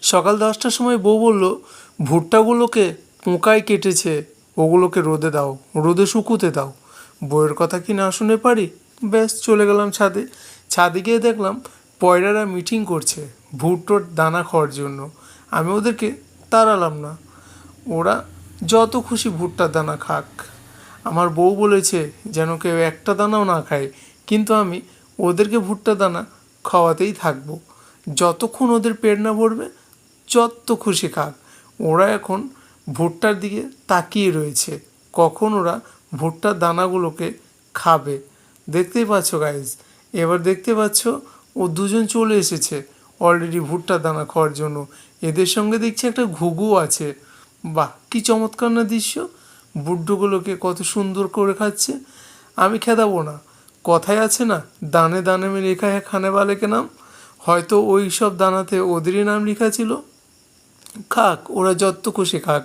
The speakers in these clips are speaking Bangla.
সকাল 10টার সময় বউ বলল, ভুট্টাগুলোকে পোকায় কেটেছে, ওগুলোকে রোদে দাও, রোদে শুকুতে দাও। বউয়ের কথা কি না শুনে পারি? ব্যাস চলে গেলাম ছাদে। ছাদে গিয়ে দেখলাম পয়রারা মিটিং করছে ভুট্টোর দানা খাওয়ার জন্য। আমি ওদেরকে তাড়ালাম না, ওরা যত খুশি ভুট্টার দানা খাক। আমার বউ বলেছে যেন কেউ একটা দানাও না খায়, কিন্তু আমি ওদেরকে ভুট্টার দানা খাওয়াতেই থাকবো যতক্ষণ ওদের পেট না ভরবে। যত খুশি খাক, ওরা এখন ভুট্টার দিকে তাকিয়ে রয়েছে কখন ওরা ভুট্টার দানাগুলোকে খাবে। দেখতেই পাচ্ছ গাইজ, এবার দেখতে পাচ্ছ ও দুজন চলে এসেছে অলরেডি ভুট্টার দানা খাওয়ার জন্য। এদের সঙ্গে দেখছি একটা ঘুঘু আছে। বাহ, কি চমৎকার না দৃশ্য! বুড্ডুগুলোকে কত সুন্দর করে খাচ্ছে। আমি খেদাবো না, কথায় আছে না, দানে দানে মে লেখা হ্যাঁ খানে वाले के नाम। হয়তো ওই সব দানাতে ওদেরই নাম লেখা ছিল। খাক, ওরা যত খুশি খাক।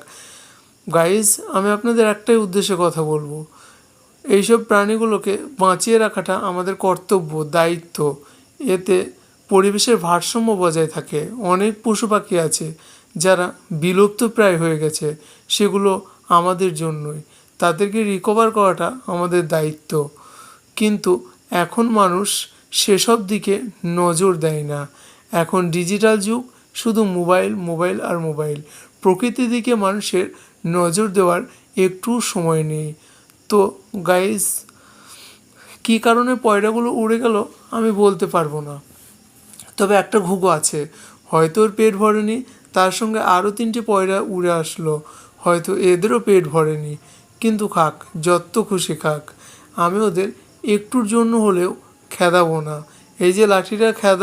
গাইজ, আমি আপনাদের একটাই উদ্দেশ্যে কথা বলবো, এইসব প্রাণীগুলোকে বাঁচিয়ে রাখাটা আমাদের কর্তব্য, দায়িত্ব। এতে পরিবেশের ভারসাম্য বজায় থাকে। অনেক পশু পাখি আছে যারা বিলুপ্ত প্রায় হয়ে গেছে, সেগুলো আমাদের জন্যই। তাদেরকে রিকভার করাটা আমাদের দায়িত্ব। কিন্তু এখন মানুষ সেসব দিকে নজর দেয় না। এখন ডিজিটাল যুগ, শুধু মোবাইল মোবাইল আর মোবাইল। প্রকৃতির দিকে মানুষের নজর দেওয়ার একটু সময় নেই। তো গাইস, কী কারণে পয়রাগুলো উড়ে গেল আমি বলতে পারবো না, তবে একটা ঘুঘু আছে, হয়তো ওর পেট ভরেনি, তার সঙ্গে আরও 3টে পয়রা উড়ে আসলো, হয়তো এদেরও পেট ভরেনি, কিন্তু খাক, যত খুশি খাক। আমি ওদের একটুর জন্য হলেও খেদাবো না। এই যে লাঠিটা খেদা